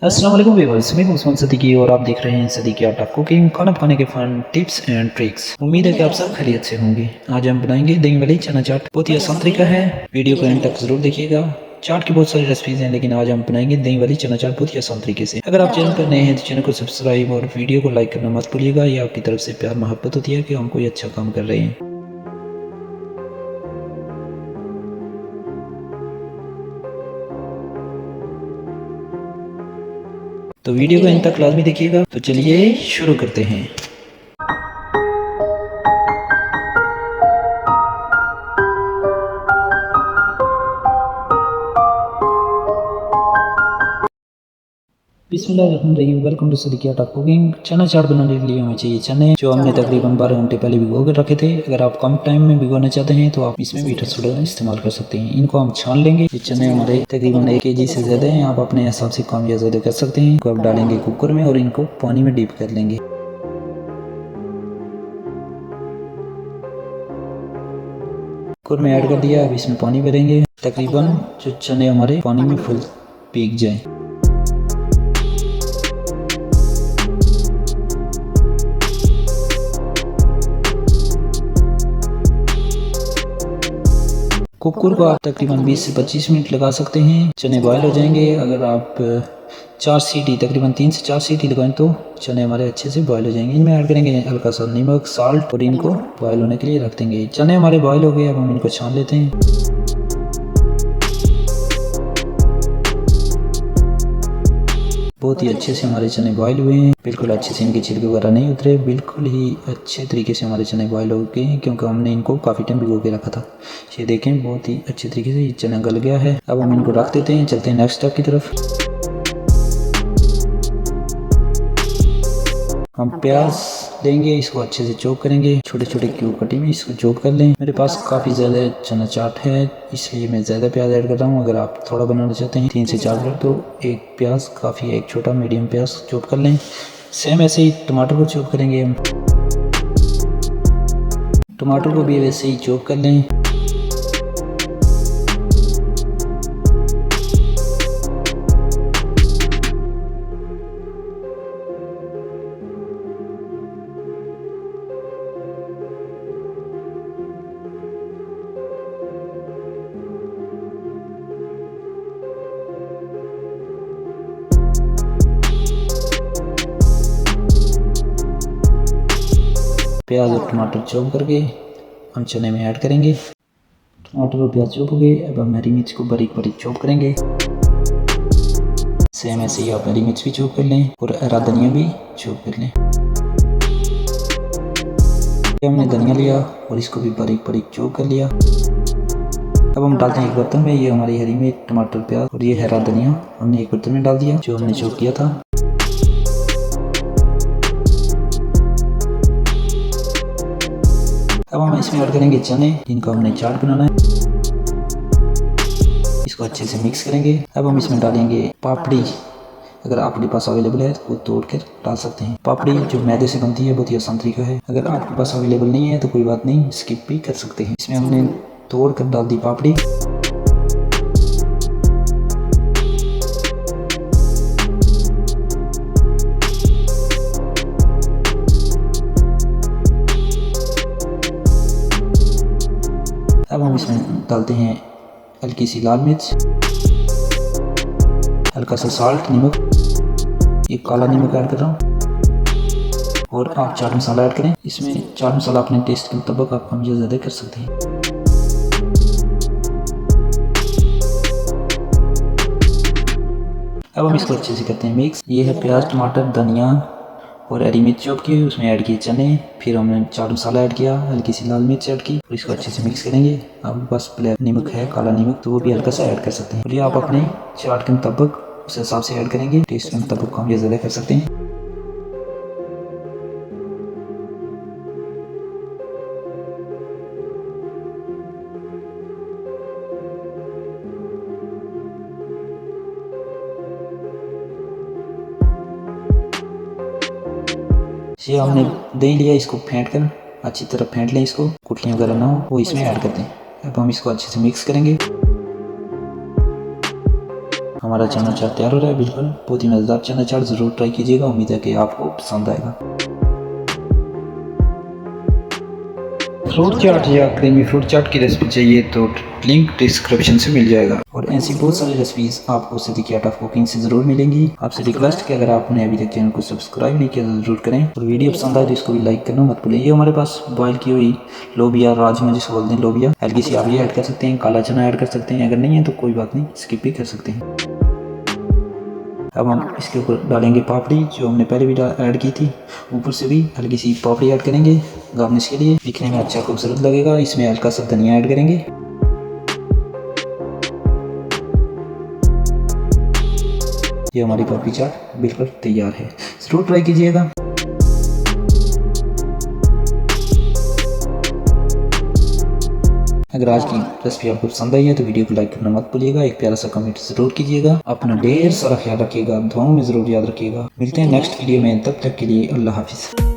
अस्सलाम वालेकुम व्यूअर्स, मैं हूं उस्मान सिद्दीकी और आप देख रहे हैं सिद्दीकी आटा कुकिंग, खाना पकाने के फन टिप्स एंड ट्रिक्स। उम्मीद है कि आप सब खैरियत से होंगे। आज हम बनाएंगे दही वाली चना चाट। बहुत ही आसान तरीका है, वीडियो को एंड तक जरूर देखिएगा। चाट की बहुत सारी रेसिपीज हैं, लेकिन आज हम बनाएंगे दही वाली चना चाट बहुत ही आसान तरीके से। अगर आप चैनल पर नए हैं तो चैनल को सब्सक्राइब और वीडियो को लाइक करना मत भूलिएगा। ये आपकी तरफ से प्यार मोहब्बत होती है कि हम कोई अच्छा काम कर रहे हैं। तो वीडियो को अंत तक लाजमी देखिएगा। तो चलिए शुरू करते हैं। बिस्मिल्लाहिर्रहमानिर्रहीम। वेलकम टू सिद्दीकी आटा कुकिंग। चना चाट बनाने के लिए हमें चाहिए चने, जो हमने तकरीबन 12 घंटे पहले भिगो कर रखे थे। अगर आप कम टाइम में भिगोना चाहते हैं तो आप इसमें मीठा सोडा इस्तेमाल कर सकते हैं। इनको हम छान लेंगे। ये चने हमारे तकरीबन 1 kg से ज़्यादा हैं। आप अपने हिसाब से कम या ज़्यादा कर सकते हैं। इनको आप डालेंगे कुकर में और इनको पानी में डीप कर लेंगे। कुकर में ऐड कर दिया। अब इसमें पानी भरेंगे, तकरीबन जो चने हमारे पानी में फुल भीग जाए। कुकर को आप तकरीबन 20 से 25 मिनट लगा सकते हैं। चने बॉयल हो जाएंगे। अगर आप 4 सीटी तकरीबन 3 से 4 सीटी लगाएं तो चने हमारे अच्छे से बॉयल हो जाएंगे। इनमें ऐड करेंगे हल्का सा नमक, साल्ट और इनको बॉयल होने के लिए रख देंगे। चने हमारे बॉयल हो गए। अब हम इनको छान लेते हैं। बहुत ही अच्छे से हमारे चने बॉयल हुए हैं। बिल्कुल अच्छे से इनके छिलके वगैरह नहीं उतरे। बिल्कुल ही अच्छे तरीके से हमारे चने बॉयल हो गए हैं, क्योंकि हमने इनको काफ़ी टाइम भिगो के रखा था। ये देखें, बहुत ही अच्छे तरीके से ये चना गल गया है। अब हम इनको रख देते हैं। चलते हैं नेक्स्ट स्टेप की तरफ। हम प्याज लेंगे, इसको अच्छे से चॉप करेंगे। छोटे छोटे क्यूब कटी में इसको चॉप कर लें। मेरे पास काफ़ी ज़्यादा चना चाट है, इसलिए मैं ज़्यादा प्याज ऐड कर रहा हूँ। अगर आप थोड़ा बनाना चाहते हैं 3 से 4 मिनट तो एक प्याज काफ़ी है। एक छोटा मीडियम प्याज चॉप कर लें। सेम ऐसे ही टमाटर को चॉप करेंगे हम। टमाटर को भी वैसे ही चॉप कर लें। प्याज और टमाटर चॉप करके हम चने में ऐड करेंगे। टमाटर और प्याज चॉप हो गए। अब हम हरी मिर्च को बारीक बारीक चॉप करेंगे। सेम ऐसे ही आप हरी मिर्च भी चॉप कर लें और हरा धनिया भी चॉप कर लें। हमने धनिया लिया और इसको भी बारीक बारीक चॉप कर लिया। अब हम डालते हैं एक बर्तन में। ये हमारी हरी मिर्च, टमाटर, प्याज और ये हरा धनिया हमने एक बर्तन में डाल दिया, जो हमने चॉप किया था। अब हम इसमें ऐड करेंगे चने, जिनको हमने चाट बनाना है। इसको अच्छे से मिक्स करेंगे। अब हम इसमें डालेंगे पापड़ी। अगर आपके पास अवेलेबल है तो वो तोड़ कर डाल सकते हैं। पापड़ी जो मैदे से बनती है, बहुत ही आसान तरीका है। अगर आपके पास अवेलेबल नहीं है तो कोई बात नहीं, स्किप भी कर सकते हैं। इसमें हमने तोड़ कर डाल दी पापड़ी। अब हम इसमें डालते हैं हल्की सी लाल मिर्च, हल्का सा साल्ट, नमक, ये काला नमक ऐड कर रहा हूँ, और आप चाट मसाला ऐड करें। इसमें चाट मसाला अपने टेस्ट के मुताबिक आप कम या ज़्यादा कर सकते हैं। अब हम इसको अच्छे से करते हैं मिक्स। ये है प्याज, टमाटर, धनिया और हरी मिर्च चॉप की, उसमें ऐड किए चने। फिर हमने चाट मसाला ऐड किया, हल्की सी लाल मिर्च ऐड की और इसको अच्छे से मिक्स करेंगे। आपके पास ब्लैक नमक है, काला नमक, तो वो भी हल्का सा ऐड कर सकते हैं। और ये आप अपने चाट के मुताबिक उस हिसाब से ऐड करेंगे। टेस्ट के मुताबिक कम या ज़्यादा कर सकते हैं। ये हमने दही लिया, इसको फेंट कर अच्छी तरह फेंट लें। इसको गुठलियाँ वगैरह ना हो, वो इसमें ऐड कर दें। अब हम इसको अच्छे से मिक्स करेंगे। हमारा चना चाट तैयार हो रहा है। बिल्कुल बहुत ही मज़ेदार चना चाट ज़रूर ट्राई कीजिएगा। उम्मीद है कि आपको पसंद आएगा। फ्रूट चाट या क्रीमी फ्रूट चाट की रेसिपी चाहिए तो लिंक डिस्क्रिप्शन से मिल जाएगा। और ऐसी बहुत सारी रेसिपीज आपको सिद्दीकी आर्ट ऑफ कुकिंग से जरूर मिलेंगी। आपसे रिक्वेस्ट कि अगर आपने अभी तक चैनल को सब्सक्राइब नहीं किया तो जरूर करें, और वीडियो पसंद आए तो इसको भी लाइक करना मत भूलिए। ये हमारे पास बॉयल की हुई लोबिया, राजमा जिसको बोलते हैं लोबिया, हल्की सी आप ये ऐड कर सकते हैं, काला चना ऐड कर सकते हैं। अगर नहीं है तो कोई बात नहीं, स्किप भी कर सकते हैं। अब हम इसके ऊपर डालेंगे पापड़ी जो हमने पहले भी ऐड की थी। ऊपर से भी हल्की सी पापड़ी ऐड करेंगे गार्निश के लिए, दिखने में अच्छा खूबसूरत लगेगा। इसमें हल्का सा धनिया ऐड करेंगे। ये हमारी पापड़ी चाट बिल्कुल तैयार है, ज़रूर ट्राई कीजिएगा। अगर आज की रेसिपी आपको पसंद आई है तो वीडियो को लाइक करना मत भूलिएगा। एक प्यारा सा कमेंट जरूर कीजिएगा। अपना ढेर सारा ख्याल रखिएगा, दुआओं में जरूर याद रखिएगा। मिलते हैं नेक्स्ट वीडियो में, तब तक के लिए अल्लाह हाफिज़।